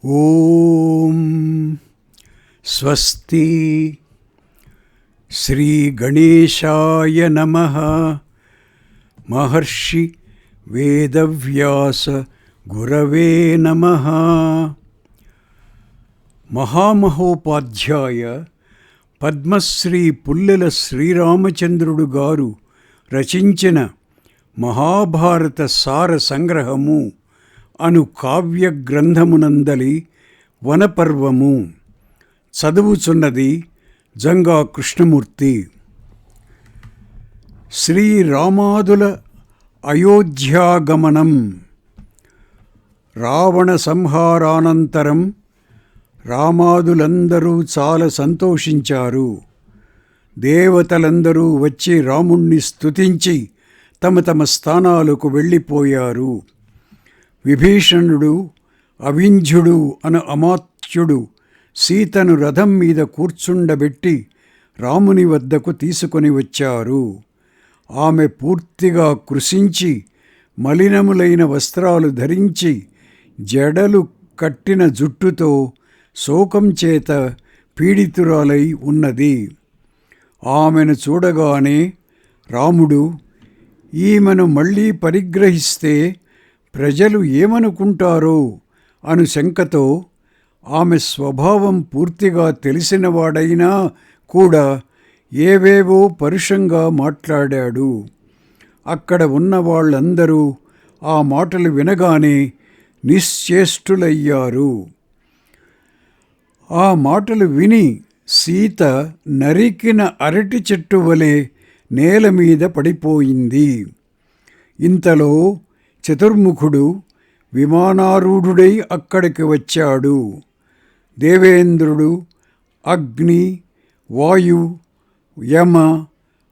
ఓం స్వస్తి. శ్రీ గణేశాయ నమః. మహర్షి వేదవ్యాస గురవే నమః. మహామహోపాధ్యాయ పద్మశ్రీ పుల్లెల శ్రీరామచంద్రుడు గారు రచించిన మహాభారత సార సంగ్రహము అను కావ్య గ్రంథమునందలి వనపర్వము. చదువుచున్నది జంగా కృష్ణమూర్తి. శ్రీరామాదుల అయోధ్యాగమనం. రావణ సంహారానంతరం రామాదులందరూ చాలా సంతోషించారు. దేవతలందరూ వచ్చి రాముణ్ణి స్తుతించి తమ తమ స్థానాలకు వెళ్ళిపోయారు. విభీషణుడు, అవింధ్యుడు అను అమాత్యుడు సీతను రథం మీద కూర్చుండబెట్టి రాముని వద్దకు తీసుకొని వచ్చారు. ఆమె పూర్తిగా కృశించి మలినములైన వస్త్రాలు ధరించి జడలు కట్టిన జుట్టుతో శోకం చేత పీడితురాలై ఉన్నది. ఆమెను చూడగానే రాముడు, ఈమెను మళ్ళీ పరిగ్రహిస్తే ప్రజలు ఏమనుకుంటారో అను శంకతో ఆమె స్వభావం పూర్తిగా తెలిసినవాడైనా కూడా ఏవేవో పరుషంగా మాట్లాడాడు. అక్కడ ఉన్న వాళ్ళందరూ ఆ మాటలు వినగానే నిశ్చేష్టులయ్యారు. ఆ మాటలు విని సీత నరికిన అరటి చెట్టు వలె నేల మీద పడిపోయింది. ఇంతలో చతుర్ముఖుడు విమానారూఢుడై అక్కడికి వచ్చాడు. దేవేంద్రుడు, అగ్ని, వాయు, యమ,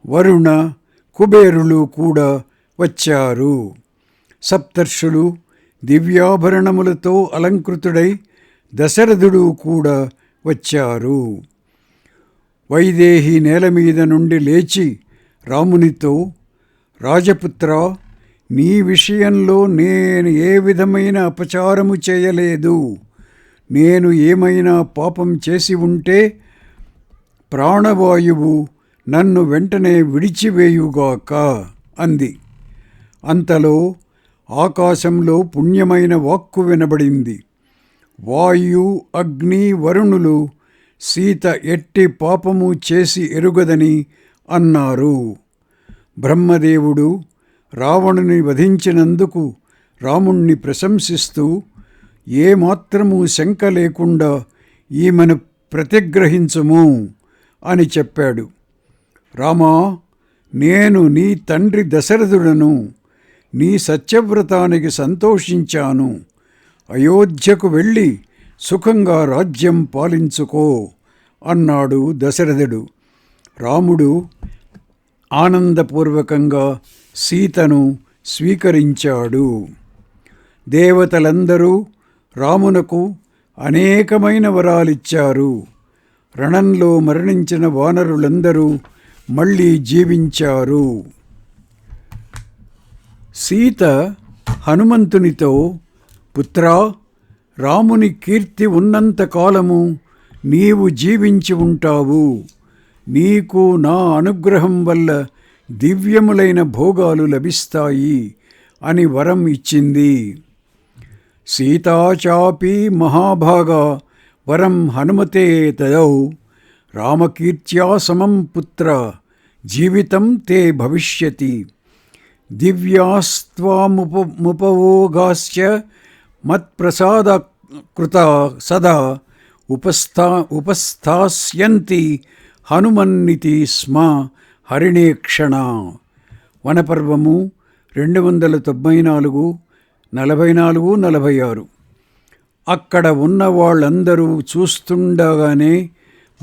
వరుణ, కుబేరులు కూడా వచ్చారు. సప్తర్షులు దివ్యాభరణములతో అలంకృతుడై దశరథుడు కూడా వచ్చారు. వైదేహి నేల మీద నుండి లేచి రామునితో, రాజపుత్ర, నీ విషయంలో నేను ఏ విధమైన అపచారము చేయలేదు. నేను ఏమైనా పాపం చేసి ఉంటే ప్రాణవాయువు నన్ను వెంటనే విడిచివేయుగాక అంది. అంతలో ఆకాశంలో పుణ్యమైన వాక్కు వినబడింది. వాయు, అగ్ని, వరుణులు సీత ఎట్టి పాపము చేసి ఎరుగదని అన్నారు. బ్రహ్మదేవుడు రావణుని వధించినందుకు రాముణ్ణి ప్రశంసిస్తూ, ఏమాత్రము శంక లేకుండా ఈమెను ప్రతిగ్రహించుము అని చెప్పాడు. రామా, నేను నీ తండ్రి దశరథుడను. నీ సత్యవ్రతానికి సంతోషించాను. అయోధ్యకు వెళ్ళి సుఖంగా రాజ్యం పాలించుకో అన్నాడు దశరథుడు. రాముడు ఆనందపూర్వకంగా సీతను స్వీకరించాడు. దేవతలందరూ రామునకు అనేకమైన వరాలిచ్చారు. రణంలో మరణించిన వానరులందరూ మళ్ళీ జీవించారు. సీత హనుమంతునితో, పుత్రా, రాముని కీర్తి ఉన్నంతకాలము నీవు జీవించి ఉంటావు. నీకు నా అనుగ్రహం వల్ల దివ్యములైన భోగాలు లభిస్తాయి అని వరం ఇచ్చింది. సీతాచాపి మహాభాగా వరం హనుమతే తదౌ రామకీర్త్యా సమం పుత్ర జీవితం తే భవిష్యతి. దివ్యాస్త్వాముపవోగాశ్చ మత్ప్రసాదకృత సదా ఉపస్థాస్యంతి హనుమన్నితి స్మ హరిణేక్షణ. వనపర్వము 294, 44, 46. అక్కడ ఉన్న వాళ్ళందరూ చూస్తుండగానే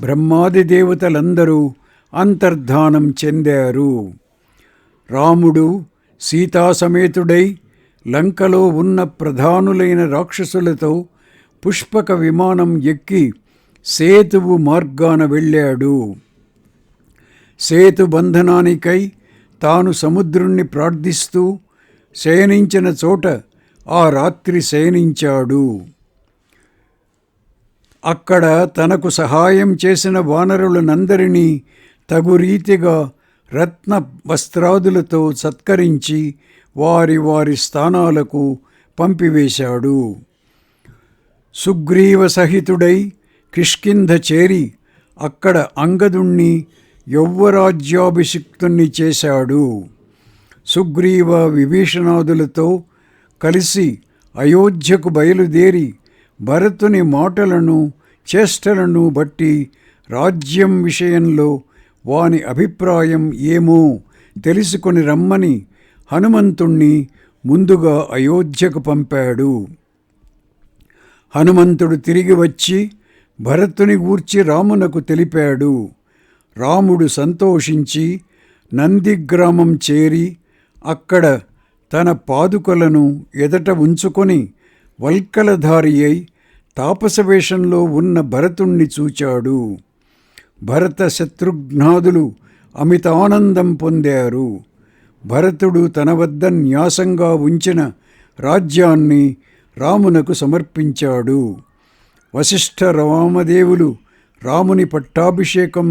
బ్రహ్మాది దేవతలందరూ అంతర్ధానం చెందారు. రాముడు సీతాసమేతుడై లంకలో ఉన్న ప్రధానులైన రాక్షసులతో పుష్పక విమానం ఎక్కి సేతువు మార్గాన వెళ్ళాడు. సేతు బంధనానికై తాను సముద్రుణ్ణి ప్రార్థిస్తూ శయనించిన చోట ఆ రాత్రి శయనించాడు. అక్కడ తనకు సహాయం చేసిన వానరులనందరినీ తగు రీతిగా రత్న వస్త్రాదులతో సత్కరించి వారి వారి స్థానాలకు పంపివేశాడు. సుగ్రీవ సహితుడై కిష్కింధ చేరి అక్కడ అంగదుణ్ణి యౌవరాజ్యాభిషిక్తుణ్ణి చేశాడు. సుగ్రీవ విభీషణాదులతో కలిసి అయోధ్యకు బయలుదేరి భరతుని మాటలను చేష్టలను బట్టి రాజ్యం విషయంలో వాని అభిప్రాయం ఏమో తెలుసుకొని రమ్మని హనుమంతుణ్ణి ముందుగా అయోధ్యకు పంపాడు. హనుమంతుడు తిరిగి వచ్చి భరతుని గూర్చి రామునకు తెలిపాడు. రాముడు సంతోషించి నందిగ్రామం చేరి అక్కడ తన పాదుకలను ఎదట ఉంచుకొని వల్కలధారి అయి తాపసవేషంలో ఉన్న భరతుణ్ణి చూచాడు. భరత శత్రుఘ్నాదులు అమితానందం పొందారు. భరతుడు తన వద్ద న్యాసంగా ఉంచిన రాజ్యాన్ని రామునకు సమర్పించాడు. వశిష్ఠ రామదేవులు రాముని పట్టాభిషేకం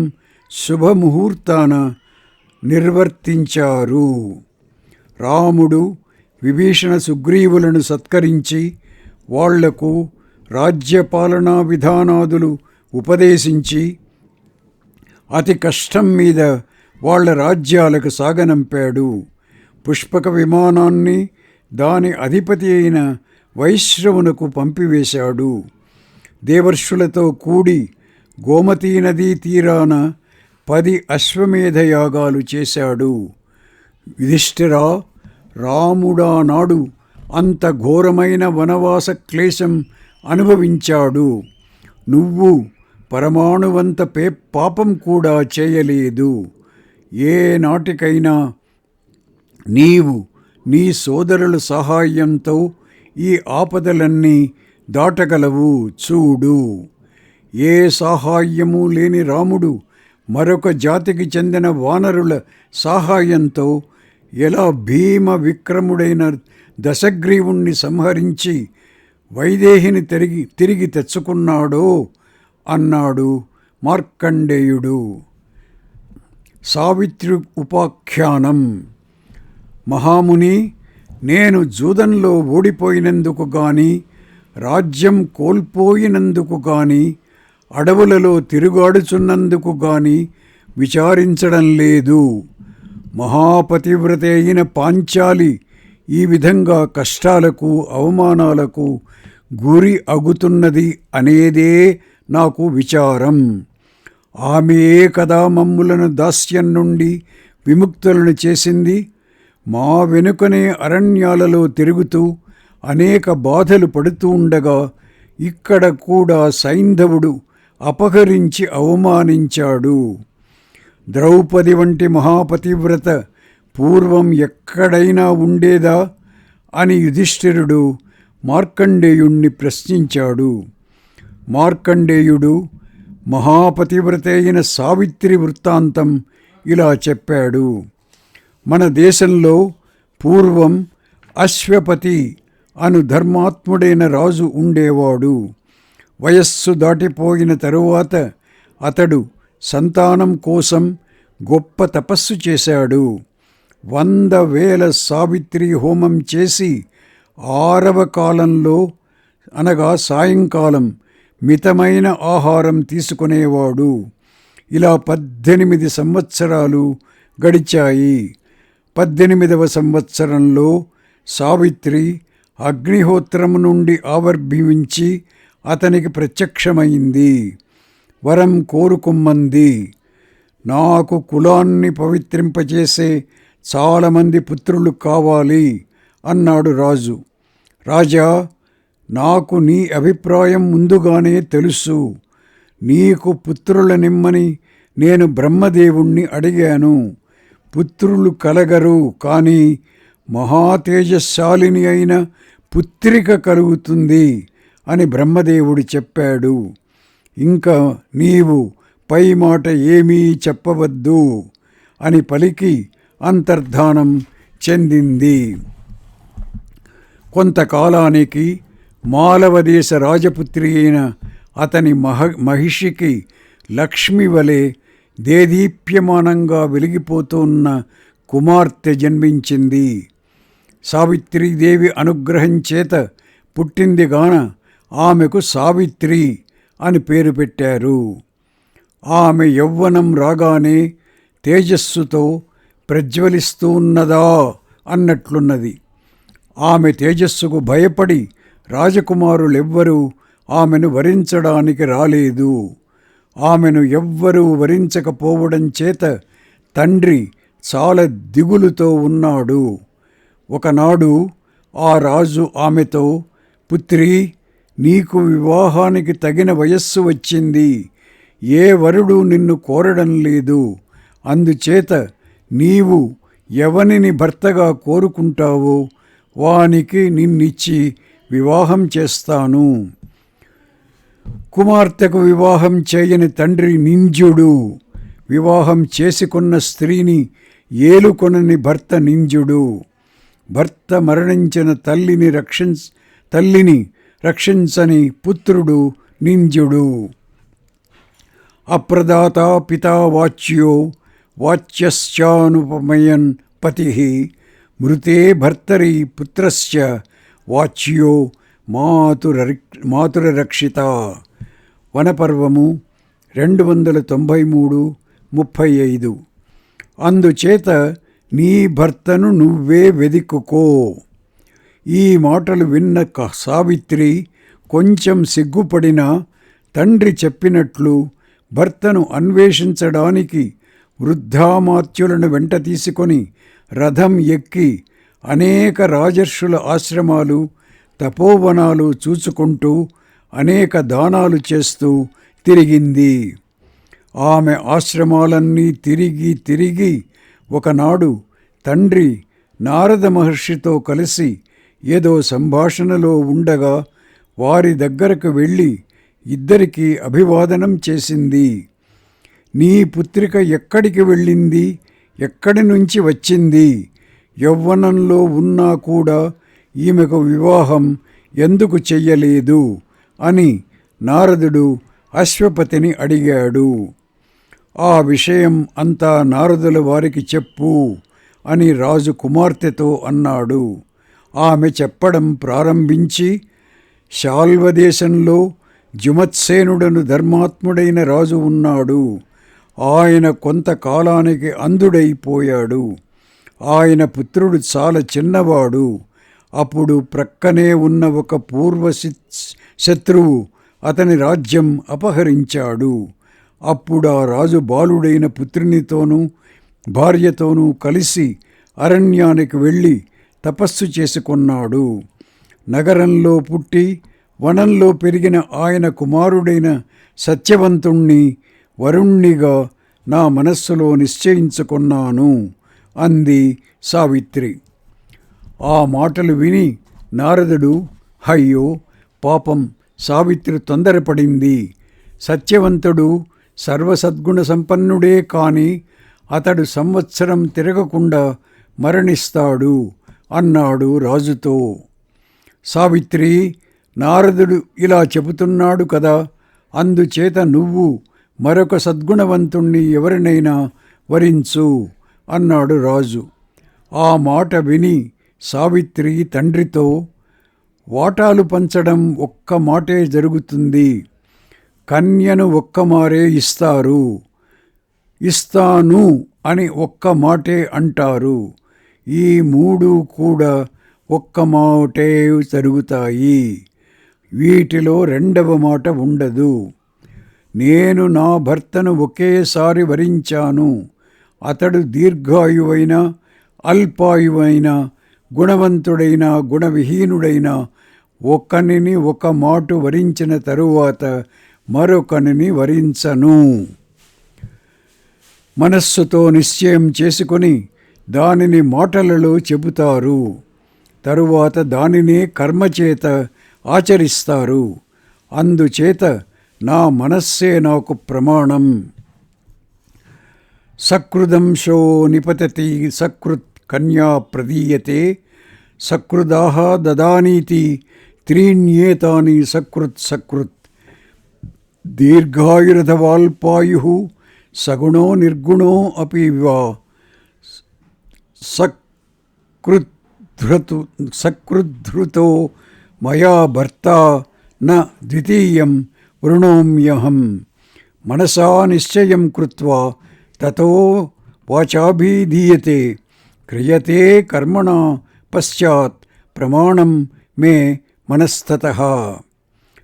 శుభముహూర్తాన నిర్వర్తించారు. రాముడు విభీషణ సుగ్రీవులను సత్కరించి వాళ్లకు రాజ్యపాలనా విధానాదులు ఉపదేశించి అతి కష్టం మీద వాళ్ల రాజ్యాలకు సాగనంపాడు. పుష్పక విమానాన్ని దాని అధిపతి అయిన వైశ్రవునకు పంపివేశాడు. దేవర్షులతో కూడి గోమతీ నదీ తీరాన 10 అశ్వమేధ యాగాలు చేశాడు. యుధిష్ఠిరా, రాముడానాడు అంత ఘోరమైన వనవాస క్లేశం అనుభవించాడు. నువ్వు పరమాణువంత పాపం కూడా చేయలేదు. ఏ నాటికైనా నీవు నీ సోదరుల సహాయంతో ఈ ఆపదలన్నీ దాటగలవు. చూడు, ఏ సహాయము లేని రాముడు మరొక జాతికి చెందిన వానరుల సహాయంతో ఎలా భీమ విక్రముడైన దశగ్రీవుణ్ణి సంహరించి వైదేహిని తిరిగి తెచ్చుకున్నాడో అన్నాడు మార్కండేయుడు. సావిత్రి ఉపాఖ్యానం. మహాముని, నేను జూదంలో ఓడిపోయినందుకు గాని, రాజ్యం కోల్పోయినందుకు గాని, అడవులలో తిరుగాడుచున్నందుకు గాని విచారించడం లేదు. మహాపతివ్రత అయిన పాంచాలి ఈ విధంగా కష్టాలకు అవమానాలకు గురి అగుతున్నది అనేదే నాకు విచారం. ఆమెయే కదా మమ్ములను దాస్యం నుండి విముక్తులను చేసింది. మా వెనుకనే అరణ్యాలలో తిరుగుతూ అనేక బాధలు పడుతూ ఉండగా ఇక్కడ కూడా సైంధవుడు అపహరించి అవమానించాడు. ద్రౌపది వంటి మహాపతివ్రత పూర్వం ఎక్కడైనా ఉండేదా అని యుధిష్ఠిరుడు మార్కండేయుణ్ణి ప్రశ్నించాడు. మార్కండేయుడు మహాపతివ్రత అయిన సావిత్రి వృత్తాంతం ఇలా చెప్పాడు. మన దేశంలో పూర్వం అశ్వపతి అను ధర్మాత్ముడైన రాజు ఉండేవాడు. వయస్సు దాటిపోయిన తరువాత అతడు సంతానం కోసం గొప్ప తపస్సు చేశాడు. 100,000 సావిత్రి హోమం చేసి 6వ కాలంలో అనగా సాయంకాలం మితమైన ఆహారం తీసుకునేవాడు. ఇలా 18 సంవత్సరాలు గడిచాయి. 18వ సంవత్సరంలో సావిత్రి అగ్నిహోత్రము నుండి ఆవిర్భవించి అతనికి ప్రత్యక్షమైంది. వరం కోరుకుమ్మంది. నాకు కులాన్ని పవిత్రింపచేసే చాలామంది పుత్రులు కావాలి అన్నాడు రాజు. రాజా, నాకు నీ అభిప్రాయం ముందుగానే తెలుసు. నీకు పుత్రులనిమ్మని నేను బ్రహ్మదేవుణ్ణి అడిగాను. పుత్రులు కలగరు, కానీ మహాతేజశాలిని అయిన పుత్రిక కలుగుతుంది అని బ్రహ్మదేవుడు చెప్పాడు. ఇంకా నీవు పై మాట ఏమీ చెప్పవద్దు అని పలికి అంతర్ధానం చెందింది. కొంతకాలానికి మాలవదేశ రాజపుత్రి అయిన అతని మహిషికి లక్ష్మి వలె దేదీప్యమానంగా వెలిగిపోతున్న కుమార్తె జన్మించింది. సావిత్రీదేవి అనుగ్రహం చేత పుట్టింది గాన ఆమెకు సావిత్రి అని పేరు పెట్టారు. ఆమె యవ్వనం రాగానే తేజస్సుతో ప్రజ్వలిస్తూ ఉన్నదా అన్నట్లున్నది. ఆమె తేజస్సుకు భయపడి రాజకుమారులెవ్వరూ ఆమెను వరించడానికి రాలేదు. ఆమెను ఎవ్వరూ వరించకపోవడం చేత తండ్రి చాలా దిగులుతో ఉన్నాడు. ఒకనాడు ఆ రాజు ఆమెతో, పుత్రీ, నీకు వివాహానికి తగిన వయస్సు వచ్చింది. ఏ వరుడు నిన్ను కోరడం లేదు. అందుచేత నీవు ఎవనిని భర్తగా కోరుకుంటావో వానికి నిన్నిచ్చి వివాహం చేస్తాను. కుమార్తెకు వివాహం చేయని తండ్రి నింజుడు. వివాహం చేసుకున్న స్త్రీని ఏలుకొనని భర్త నింజుడు. భర్త మరణించిన తల్లిని రక్షించని పుత్రుడు నింజుడు. అప్రదాత పితా వాచ్యో వాచ్యశ్చానుపమయన్ పతి మృతే భర్తరి పుత్రస్య వాచ్యో మాతురరక్షిత. వనపర్వము 293:35. అందుచేత నీ భర్తను నువ్వే వెదిక్కుకో. ఈ మాటలు విన్న సావిత్రి కొంచెం సిగ్గుపడినా తండ్రి చెప్పినట్లు భర్తను అన్వేషించడానికి వృద్ధామాత్యులను వెంట తీసుకొని రథం ఎక్కి అనేక రాజర్షుల ఆశ్రమాలు, తపోవనాలు చూచుకుంటూ అనేక దానాలు చేస్తూ తిరిగింది. ఆమె ఆశ్రమాలన్నీ తిరిగి ఒకనాడు తండ్రి నారద మహర్షితో కలిసి ఏదో సంభాషణలో ఉండగా వారి దగ్గరకు వెళ్ళి ఇద్దరికీ అభివాదనం చేసింది. నీ పుత్రిక ఎక్కడికి వెళ్ళింది? ఎక్కడి నుంచి వచ్చింది? యవ్వనంలో ఉన్నా కూడా ఈమెకు వివాహం ఎందుకు చెయ్యలేదు అని నారదుడు అశ్వపతిని అడిగాడు. ఆ విషయం అంతా నారదుల వారికి చెప్పు అని రాజు కుమార్తెతో అన్నాడు. ఆమె చెప్పడం ప్రారంభించి, శాల్వదేశంలో జుమత్సేనుడను ధర్మాత్ముడైన రాజు ఉన్నాడు. ఆయన కొంతకాలానికి అంధుడైపోయాడు. ఆయన పుత్రుడు చాలా చిన్నవాడు. అప్పుడు ప్రక్కనే ఉన్న ఒక పూర్వ శత్రువు అతని రాజ్యం అపహరించాడు. అప్పుడు ఆ రాజు బాలుడైన పుత్రునితోనూ భార్యతోనూ కలిసి అరణ్యానికి వెళ్ళి తపస్సు చేసుకున్నాడు. నగరంలో పుట్టి వనంలో పెరిగిన ఆయన కుమారుడైన సత్యవంతుణ్ణి వరుణ్ణిగా నా మనస్సులో నిశ్చయించుకున్నాను అంది సావిత్రి. ఆ మాటలు విని నారదుడు, అయ్యో పాపం, సావిత్రి తొందరపడింది. సత్యవంతుడు సర్వసద్గుణ సంపన్నుడే కాని అతడు సంవత్సరం తిరగకుండా మరణిస్తాడు అన్నాడు రాజుతో. సావిత్రి, నారదుడు ఇలా చెబుతున్నాడు కదా, అందుచేత నువ్వు మరొక సద్గుణవంతుణ్ణి ఎవరినైనా వరించు అన్నాడు రాజు. ఆ మాట విని సావిత్రి తండ్రితో, వాటాలు పంచడం ఒక్క మాటే జరుగుతుంది. కన్యను ఒక్క మారే ఇస్తారు. ఇస్తాను అని ఒక్క మాటే అంటారు. ఈ మూడు కూడా ఒక్క మాటే జరుగుతాయి. వీటిలో రెండవ మాట ఉండదు. నేను నా భర్తను ఒకేసారి వరించాను. అతడు దీర్ఘాయువైన, అల్పాయువైన, గుణవంతుడైన, గుణవిహీనుడైన ఒకనిని ఒక మాటు వరించిన తరువాత మరొకనిని వరించను. మనస్సుతో నిశ్చయం చేసుకొని దానిని మాటలలో చెబుతారు. తరువాత దానినే కర్మచేత ఆచరిస్తారు. అందుచేత నా మనస్సే నాకు ప్రమాణం. సకృదంశో నిపతతి సకృత్ కన్యా ప్రదీయతే సకృదాహ దదానీతి త్రీణ్యేతాని సకృత్. దీర్ఘాయురథవాల్పాయు సగుణో నిర్గుణో అపి వా సకృద్ధృతో మయా భర్త న ద్వితీయం వృణోమ్యహం మనసా నిశ్చయం కృత్వా తతో వాచాభిధీయతే క్రియతే కర్మణా పశ్చాత్ ప్రమాణం మే మనస్తతః.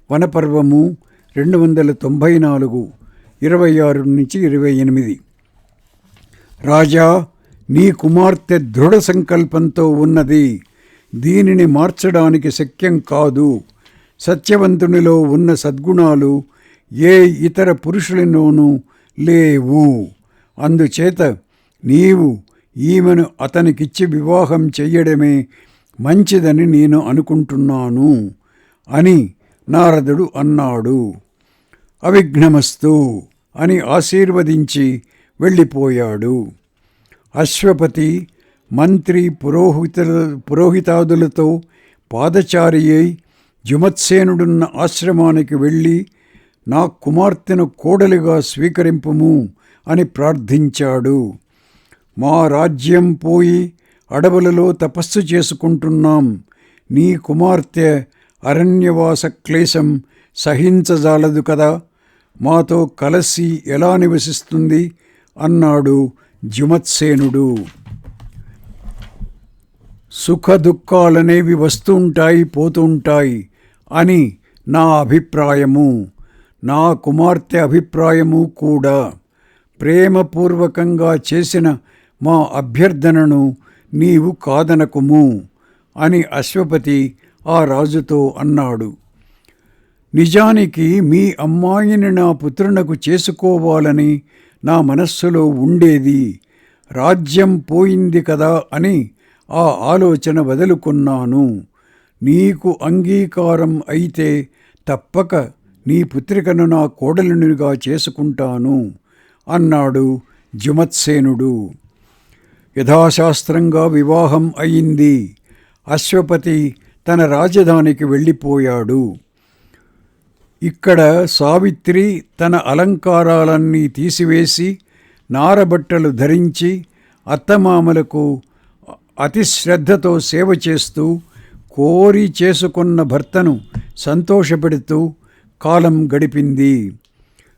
వనపర్వము 294 26-28. రాజా, నీ కుమార్తె దృఢ సంకల్పంతో ఉన్నది. దీనిని మార్చడానికి శక్యం కాదు. సత్యవంతునిలో ఉన్న సద్గుణాలు ఏ ఇతర పురుషులలోనూ లేవు. అందుచేత నీవు ఈమెను అతనికిచ్చి వివాహం చెయ్యడమే మంచిదని నేను అనుకుంటున్నాను అని నారదుడు అన్నాడు. అవిఘ్నమస్తు అని ఆశీర్వదించి వెళ్ళిపోయాడు. అశ్వపతి మంత్రి పురోహితాదులతో పాదచారి అయి జుమత్సేనుడున్న ఆశ్రమానికి వెళ్ళి నా కుమార్తెను కోడలిగా స్వీకరింపుము అని ప్రార్థించాడు. మా రాజ్యం పోయి అడవులలో తపస్సు చేసుకుంటున్నాం. నీ కుమార్తె అరణ్యవాస క్లేశం సహించజాలదు కదా, మాతో కలసి ఎలా నివసిస్తుంది అన్నాడు జుమత్సేనుడు. సుఖ దుఃఖాలనేవి వస్తుంటాయి పోతుంటాయి అని నా అభిప్రాయము, నా కుమార్తె అభిప్రాయము కూడా. ప్రేమపూర్వకంగా చేసిన మా అభ్యర్థనను నీవు కాదనకుము అని అశ్వపతి ఆ రాజుతో అన్నాడు. నిజానికి మీ అమ్మాయిని నా పుత్రునకు చేసుకోవాలని నా మనస్సులో ఉండేది. రాజ్యం పోయింది కదా అని ఆ ఆలోచన వదులుకున్నాను. నీకు అంగీకారం అయితే తప్పక నీ పుత్రికను నా కోడలునిగా చేసుకుంటాను అన్నాడు జుమత్సేనుడు. యథాశాస్త్రంగా వివాహం అయింది. అశ్వపతి తన రాజధానికి వెళ్ళిపోయాడు. ఇక్కడ సావిత్రి తన అలంకారాలన్నీ తీసివేసి నారబట్టలు ధరించి అత్తమామలకు అతి శ్రద్ధతో సేవ చేస్తూ కోరి చేసుకున్న భర్తను సంతోషపెడుతూ కాలం గడిపింది.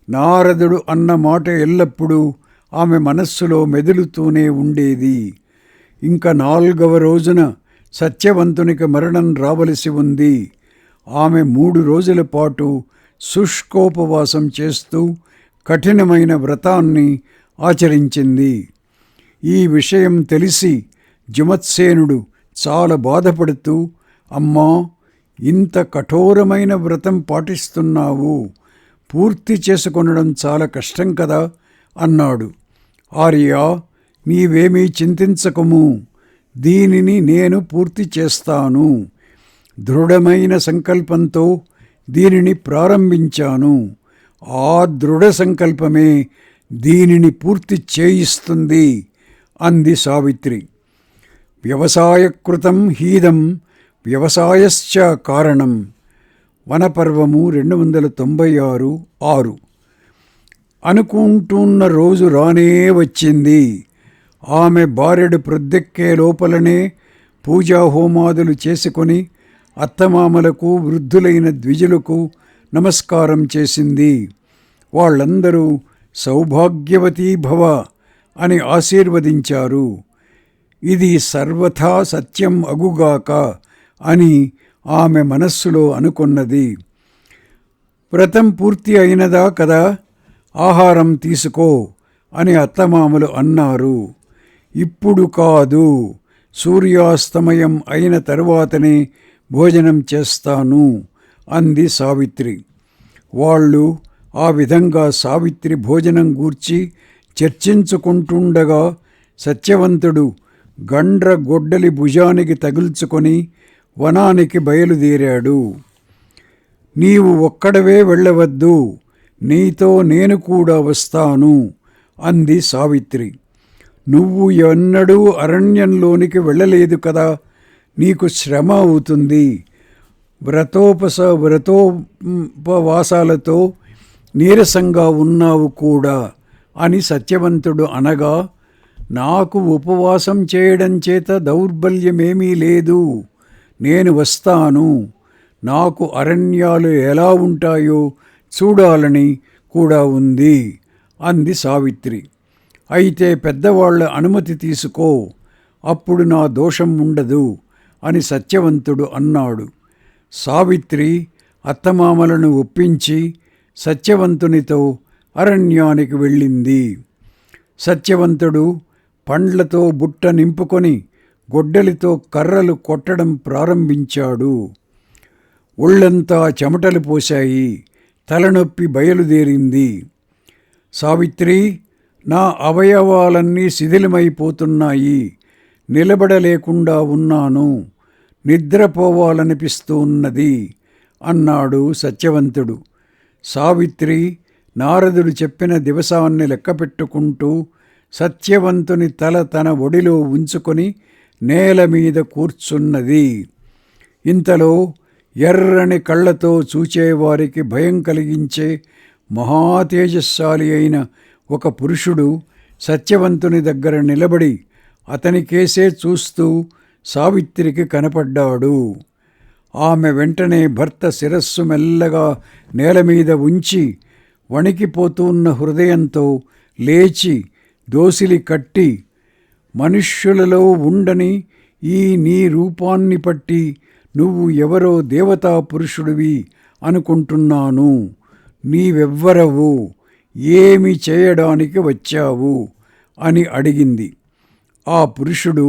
నారదుడు అన్న మాట ఎల్లప్పుడూ ఆమె మనస్సులో మెదులుతూనే ఉండేది. ఇంకా 4వ రోజున సత్యవంతునికి మరణం రావలసి ఉంది. ఆమె 3 రోజుల పాటు శుష్కోపవాసం చేస్తూ కఠినమైన వ్రతాన్ని ఆచరించింది. ఈ విషయం తెలిసి జుమత్సేనుడు చాలా బాధపడుతూ, అమ్మా, ఇంత కఠోరమైన వ్రతం పాటిస్తున్నావు, పూర్తి చేసుకొనడం చాలా కష్టం కదా అన్నాడు. ఆర్యా, నీవేమీ చింతించకము, దీనిని నేను పూర్తి చేస్తాను. దృఢమైన సంకల్పంతో దీనిని ప్రారంభించాను. ఆ దృఢ సంకల్పమే దీనిని పూర్తి చేయిస్తుంది అంది సావిత్రి. వ్యవసాయకృతం హీదం వ్యవసాయశ్చ కారణం. వనపర్వము 296:6. అనుకుంటున్న రోజు రానే వచ్చింది. ఆమె బారెడు ప్రొద్దెక్కే లోపలనే పూజా హోమాదులు చేసుకొని అత్తమామలకు వృద్ధులైన ద్విజులకు నమస్కారం చేసింది. వాళ్ళందరూ సౌభాగ్యవతీ భవ అని ఆశీర్వదించారు. ఇది సర్వథా సత్యం అగుగాక అని ఆమె మనస్సులో అనుకున్నది. వ్రతం పూర్తి అయినదా కదా, ఆహారం తీసుకో అని అత్తమామలు అన్నారు. ఇప్పుడు కాదు, సూర్యాస్తమయం అయిన తరువాతనే భోజనం చేస్తాను అంది సావిత్రి. వాళ్ళు ఆ విధంగా సావిత్రి భోజనం గూర్చి చర్చించుకుంటుండగా సత్యవంతుడు గండ్ర గొడ్డలి భుజానికి తగుల్చుకొని వనానికి బయలుదేరాడు. నీవు ఒక్కడవే వెళ్ళవద్దు, నీతో నేను కూడా వస్తాను అంది సావిత్రి. నువ్వు ఎన్నడూ అరణ్యంలోనికి వెళ్ళలేదు కదా, నీకు శ్రమ అవుతుంది. వ్రతోపవాసాలతో నీరసంగా ఉన్నావు కూడా అని సత్యవంతుడు అనగా, నాకు ఉపవాసం చేయడం చేత దౌర్బల్యమేమీ లేదు, నేను వస్తాను, నాకు అరణ్యాలు ఎలా ఉంటాయో చూడాలని కూడా ఉంది అంది సావిత్రి. అయితే పెద్దవాళ్ల అనుమతి తీసుకో, అప్పుడు నా దోషం ఉండదు అని సత్యవంతుడు అన్నాడు. సావిత్రి అత్తమామలను ఒప్పించి సత్యవంతునితో అరణ్యానికి వెళ్ళింది. సత్యవంతుడు పండ్లతో బుట్ట నింపుకొని గొడ్డలితో కర్రలు కొట్టడం ప్రారంభించాడు. ఒళ్ళంతా చెమటలు పోశాయి, తలనొప్పి బయలుదేరింది. సావిత్రి, నా అవయవాలన్నీ శిథిలమైపోతున్నాయి, నిలబడలేకుండా ఉన్నాను, నిద్రపోవాలనిపిస్తూ ఉన్నది అన్నాడు సత్యవంతుడు. సావిత్రి నారదుడు చెప్పిన దివసాన్ని లెక్కపెట్టుకుంటూ సత్యవంతుని తల తన ఒడిలో ఉంచుకొని నేల మీద కూర్చున్నది. ఇంతలో ఎర్రని కళ్ళతో చూచేవారికి భయం కలిగించే మహాతేజస్శాలి అయిన ఒక పురుషుడు సత్యవంతుని దగ్గర నిలబడి అతనికేసే చూస్తూ సావిత్రికి కనపడ్డాడు. ఆమె వెంటనే భర్త శిరస్సు మెల్లగా నేల మీద ఉంచి వణికిపోతున్న హృదయంతో లేచి దోసిలి కట్టి, మనుష్యులలో ఉండని ఈ నీ రూపాన్ని పట్టి నువ్వు ఎవరో దేవతా పురుషుడివి అనుకుంటున్నాను, నీవెవ్వరవు, ఏమి చేయడానికి వచ్చావు అని అడిగింది. ఆ పురుషుడు,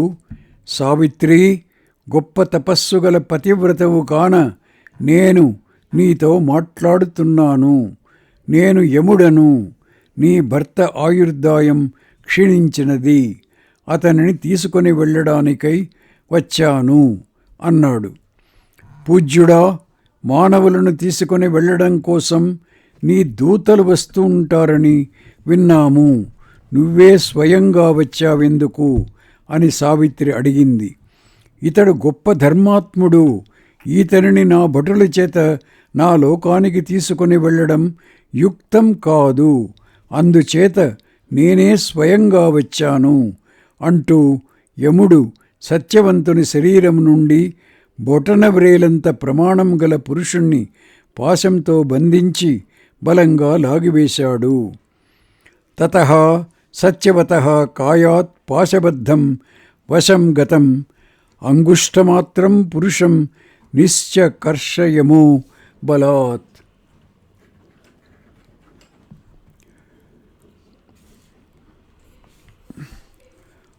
సావిత్రి, గొప్ప తపస్సుగల పతివ్రతవు కాన నేను నీతో మాట్లాడుతున్నాను. నేను యముడను, నీ భర్త ఆయుర్దాయం క్షీణించినది, అతనిని తీసుకొని వెళ్ళడానికై వచ్చాను అన్నాడు. పూజ్యుడా, మానవులను తీసుకొని వెళ్ళడం కోసం నీ దూతలు వస్తూ ఉంటారని విన్నాము, నువ్వే స్వయంగా వచ్చావెందుకు అని సావిత్రి అడిగింది. ఇతడు గొప్ప ధర్మాత్ముడు, ఈతనిని నా భటుల చేత నా లోకానికి తీసుకొని వెళ్ళడం యుక్తం కాదు, అందుచేత నేనే స్వయంగా వచ్చాను అంటూ యముడు సత్యవంతుని శరీరం నుండి బొటనవ్రేలంత ప్రమాణం గల పురుషుణ్ణి పాశంతో బంధించి బలంగా లాగివేశాడు. తతః సత్యవతః కాయాత్ పాశబద్ధం వశం గతం అంగుష్టమాత్రం పురుషం నిశ్చకర్షయమో బలాత్.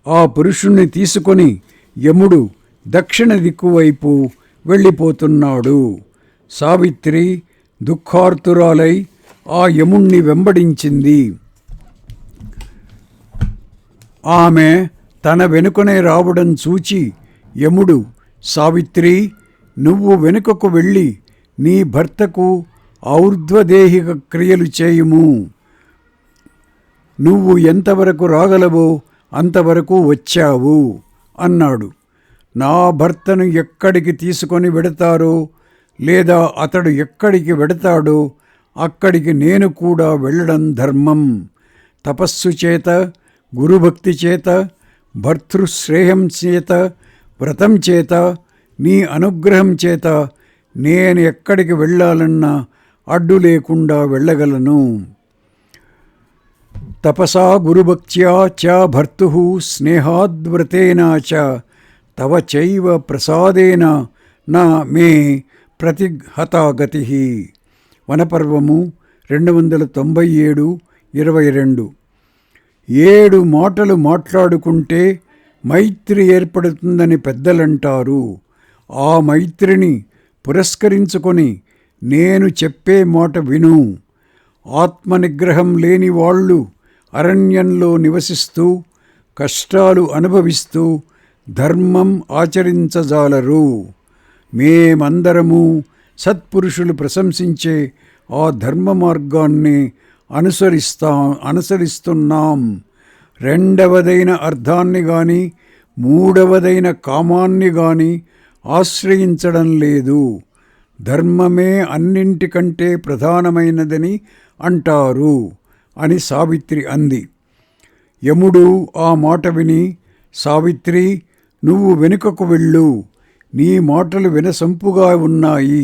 ఆ పురుషుణ్ణి తీసుకొని యముడు దక్షిణ దిక్కువైపు వెళ్ళిపోతున్నాడు. సావిత్రి దుఃఖార్తురాలై ఆ యముణ్ణి వెంబడించింది. ఆమె తన వెనుకనే రావడం చూచి యముడు, సావిత్రి, నువ్వు వెనుకకు వెళ్ళి నీ భర్తకు ఔర్ధ్వదేహిక క్రియలు చేయుము, నువ్వు ఎంతవరకు రాగలవో అంతవరకు వచ్చావు అన్నాడు. నా భర్తను ఎక్కడికి తీసుకొని వెడతారో లేదా అతడు ఎక్కడికి వెడతాడో అక్కడికి నేను కూడా వెళ్ళడం ధర్మం. తపస్సు చేత, గురుభక్తి చేత, భర్తృశ్రేయం చేత, వ్రతం చేత, నీ అనుగ్రహం చేత నేను ఎక్కడికి వెళ్ళాలన్నా అడ్డు లేకుండా వెళ్ళగలను. తపసా గురుభక్త్యా చ భర్తుః స్నేహాద్వ్రతేన చ తవ చైవ ప్రసాదేన నా మే ప్రతిహతా గతిః. వనపర్వము 297:22. 7 మాటలు మాట్లాడుకుంటే మైత్రి ఏర్పడుతుందని పెద్దలంటారు. ఆ మైత్రిని పురస్కరించుకొని నేను చెప్పే మాట విను. ఆత్మనిగ్రహం లేని వాళ్ళు అరణ్యంలో నివసిస్తూ కష్టాలు అనుభవిస్తూ ధర్మం ఆచరించజాలరు. మేమందరము సత్పురుషులు ప్రశంసించే ఆ ధర్మ మార్గాన్ని అనుసరిస్తున్నాం. రెండవదైన అర్థాన్ని గాని మూడవదైన కామాన్ని గాని ఆశ్రయించడం లేదు. ధర్మమే అన్నింటికంటే ప్రధానమైనదని అంటారు అని సావిత్రి అంది. యముడు ఆ మాట విని, సావిత్రి, నువ్వు వెనుకకు వెళ్ళు, నీ మాటలు వినసొంపుగా ఉన్నాయి,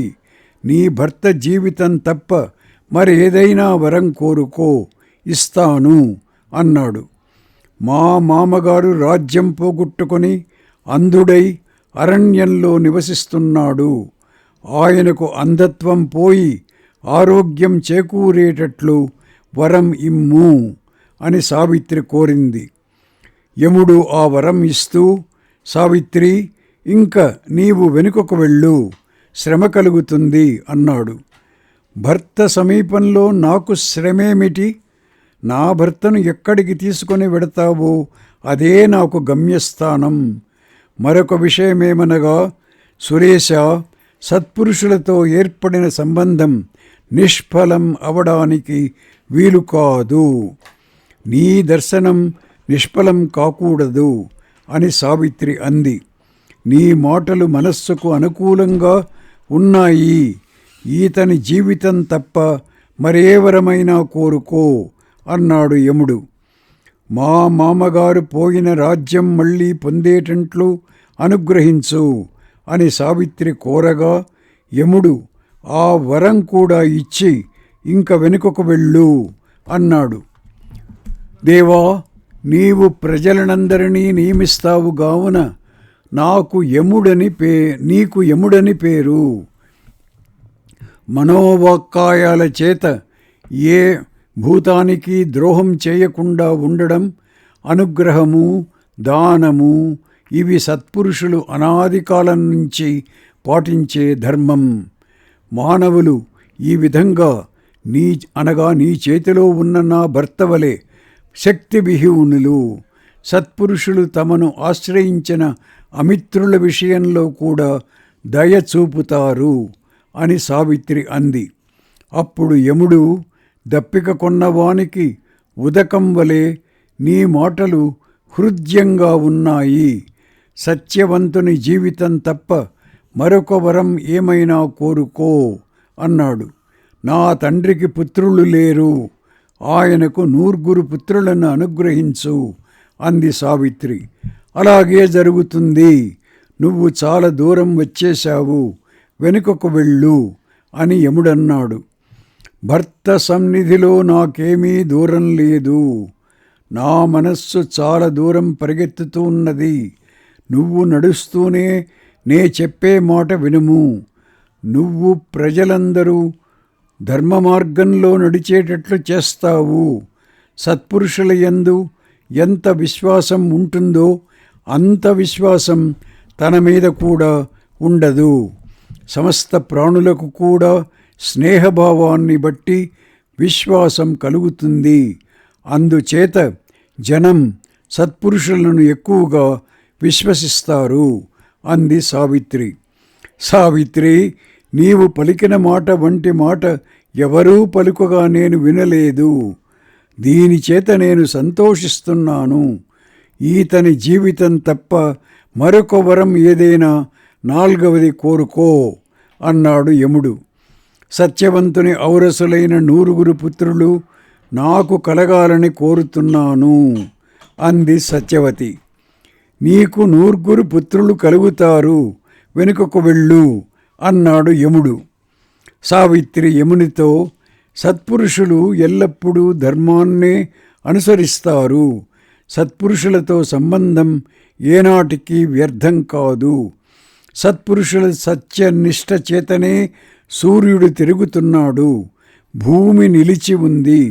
నీ భర్త జీవితం తప్ప మరేదైనా వరం కోరుకో, ఇస్తాను అన్నాడు. మా మామగారు రాజ్యం పోగొట్టుకొని అంధుడై అరణ్యంలో నివసిస్తున్నాడు, ఆయనకు అంధత్వం పోయి ఆరోగ్యం చేకూరేటట్లు వరం ఇమ్ము అని సావిత్రి కోరింది. యముడు ఆ వరం ఇస్తూ, సావిత్రి, ఇంక నీవు వెనుకకు వెళ్ళు, శ్రమ కలుగుతుంది అన్నాడు. భర్త సమీపంలో నాకు శ్రమేమిటి? నా భర్తను ఎక్కడికి తీసుకొని వెడతావో అదే నాకు గమ్యస్థానం. మరొక విషయమేమనగా, సురేశ, సత్పురుషులతో ఏర్పడిన సంబంధం నిష్ఫలం అవడానికి వీలు కాదు. నీ దర్శనం నిష్ఫలం కాకూడదు అని సావిత్రి అంది. నీ మాటలు మనస్సుకు అనుకూలంగా ఉన్నాయి, ఈతని జీవితం తప్ప మరేవరమైనా కోరుకో అన్నాడు యముడు. మా మామగారు పోయిన రాజ్యం మళ్ళీ పొందేటట్లు అనుగ్రహించు అని సావిత్రి కోరగా, యముడు ఆ వరం కూడా ఇచ్చి ఇంక వెనుకకు వెళ్ళు అన్నాడు. దేవా, నీవు ప్రజలనందరినీ నియమిస్తావు గావున నీకు యముడని పేరు. మనోవాక్కాయాల చేత ఏ భూతానికి ద్రోహం చేయకుండా ఉండడం, అనుగ్రహము, దానము ఇవి సత్పురుషులు అనాది కాలం నుంచి పాటించే ధర్మం. మానవులు ఈ విధంగా నీ చేతిలో ఉన్న నా భర్త వలె శక్తి విహీనులు. సత్పురుషులు తమను ఆశ్రయించిన అమిత్రుల విషయంలో కూడా దయ చూపుతారు అని సావిత్రి అంది. అప్పుడు యముడు, దప్పిక కొన్నవానికి ఉదకం వలె నీ మాటలు హృద్యంగా ఉన్నాయి, సత్యవంతుని జీవితం తప్ప మరొక వరం ఏమైనా కోరుకో అన్నాడు. నా తండ్రికి పుత్రులు లేరు, ఆయనకు 9 పుత్రులను అనుగ్రహించు అంది సావిత్రి. అలాగే జరుగుతుంది, నువ్వు చాలా దూరం వచ్చేశావు, వెనుకకు వెళ్ళు అని యముడన్నాడు. భర్త సన్నిధిలో నాకేమీ దూరం లేదు, నా మనస్సు చాలా దూరం పరిగెత్తుతూ ఉన్నది. నువ్వు నడుస్తూనే నే చెప్పే మాట వినుము. నువ్వు ప్రజలందరూ ధర్మ మార్గంలో నడిచేటట్లు చేస్తావు. సత్పురుషుల యందు ఎంత విశ్వాసం ఉంటుందో అంత విశ్వాసం తన మీద కూడా ఉండదు. సమస్త ప్రాణులకు కూడా స్నేహభావాన్ని బట్టి విశ్వాసం కలుగుతుంది. అందుచేత జనం సత్పురుషులను ఎక్కువగా విశ్వసిస్తారు అంది సావిత్రి. సావిత్రి, నీవు పలికిన మాట వంటి మాట ఎవరూ పలుకగా నేను వినలేదు. దీనిచేత నేను సంతోషిస్తున్నాను. ఈతని జీవితం తప్ప మరొక వరం ఏదైనా 4వది కోరుకో అన్నాడు యముడు. సత్యవంతుని ఔరసులైన 9 పుత్రులు నాకు కలగాలని కోరుతున్నాను అంది సత్యవతి. నీకు 9 పుత్రులు కలుగుతారు, వెనుకకు వెళ్ళు అన్నాడు యముడు. సావిత్రి యమునితో, సత్పురుషులు ఎల్లప్పుడూ ధర్మాన్నే అనుసరిస్తారు. సత్పురుషులతో సంబంధం ఏనాటికి వ్యర్థం కాదు. సత్పురుషుల సత్యనిష్ట చేతనే సూర్యుడు తిరుగుతున్నాడు, భూమి నిలిచి ఉంది.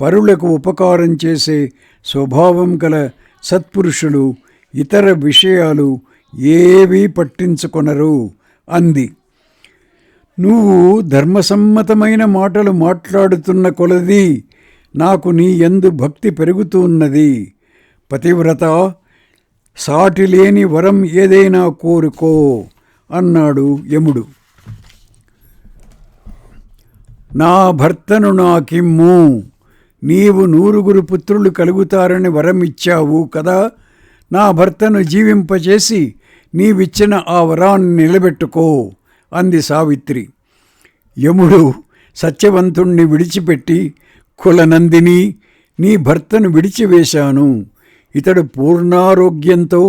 పరులకు ఉపకారం చేసే స్వభావం గల సత్పురుషులు ఇతర విషయాలు ఏవీ పట్టించుకొనరు అంది. నువ్వు ధర్మసమ్మతమైన మాటలు మాట్లాడుతున్న కొలది నాకు నీ యందు భక్తి పెరుగుతున్నది. పతివ్రత, సాటి లేని వరం ఏదైనా కోరుకో అన్నాడు యముడు. నా భర్తను నాకిమ్ము. నీవు 9 పుత్రులు కలుగుతారని వరం ఇచ్చావు కదా, నా భర్తను జీవింపచేసి నీవిచ్చిన ఆ వరాన్ని నిలబెట్టుకో అంది సావిత్రి. యముడు సత్యవంతుణ్ణి విడిచిపెట్టి కులనందిని నీ భర్తను విడిచివేశాను. ఇతడు పూర్ణారోగ్యంతో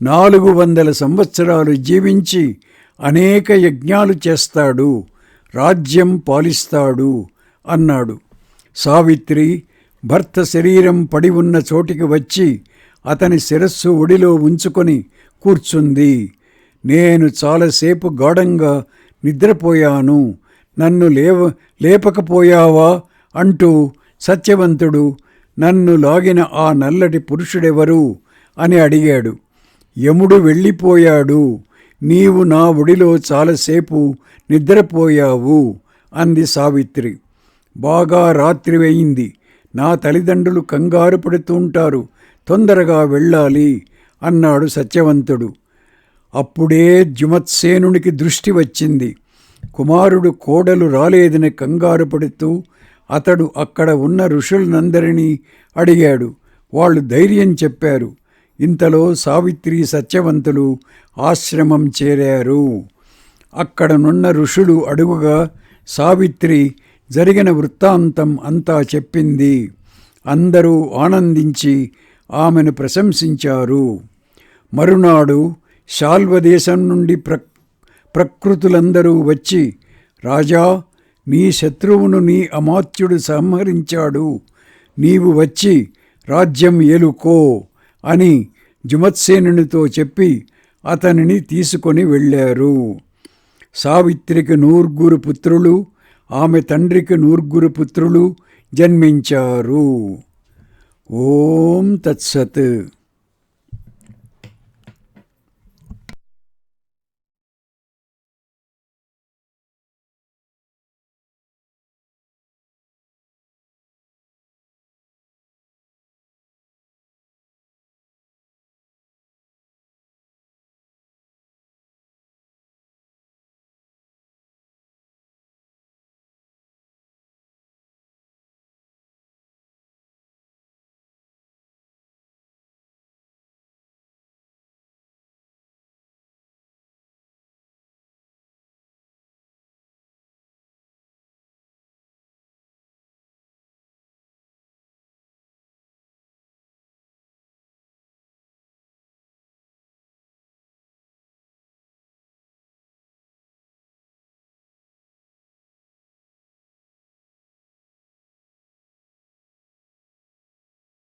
400 సంవత్సరాలు జీవించి అనేక యజ్ఞాలు చేస్తాడు, రాజ్యం పాలిస్తాడు అన్నాడు. సావిత్రి భర్త శరీరం పడి ఉన్న చోటికి వచ్చి అతని శిరస్సు ఒడిలో ఉంచుకొని కూర్చుంది. నేను చాలాసేపు గాఢంగా నిద్రపోయాను, నన్ను లేపకపోయావా అంటూ సత్యవంతుడు నన్ను లాగిన ఆ నల్లటి పురుషుడెవరు అని అడిగాడు. యముడు వెళ్ళిపోయాడు, నీవు నా ఒడిలో చాలాసేపు నిద్రపోయావు అంది సావిత్రి. బాగా రాత్రి అయింది, నా తల్లిదండ్రులు కంగారు పడుతుంటారు, తొందరగా వెళ్ళాలి అన్నాడు సత్యవంతుడు. అప్పుడే జుమత్సేనునికి దృష్టి వచ్చింది. కుమారుడు కోడలు రాలేదని కంగారు పడుతూ అతడు అక్కడ ఉన్న ఋషులందరినీ అడిగాడు. వాళ్ళు ధైర్యం చెప్పారు. ఇంతలో సావిత్రి సత్యవంతులు ఆశ్రమం చేరారు. అక్కడనున్న ఋషులు అడుగుగా సావిత్రి జరిగిన వృత్తాంతం అంతా చెప్పింది. అందరూ ఆనందించి ఆమెను ప్రశంసించారు. మరునాడు శాల్వదేశం నుండి ప్రకృతులందరూ వచ్చి, రాజా, నీ శత్రువును నీ అమాత్యుడు సంహరించాడు, నీవు వచ్చి రాజ్యం ఏలుకో అని జుమత్సేనునితో చెప్పి అతనిని తీసుకొని వెళ్ళారు. సావిత్రికి 9 పుత్రులు, ఆమె తండ్రికి 9 పుత్రులు జన్మించారు. ఓం తత్సత్.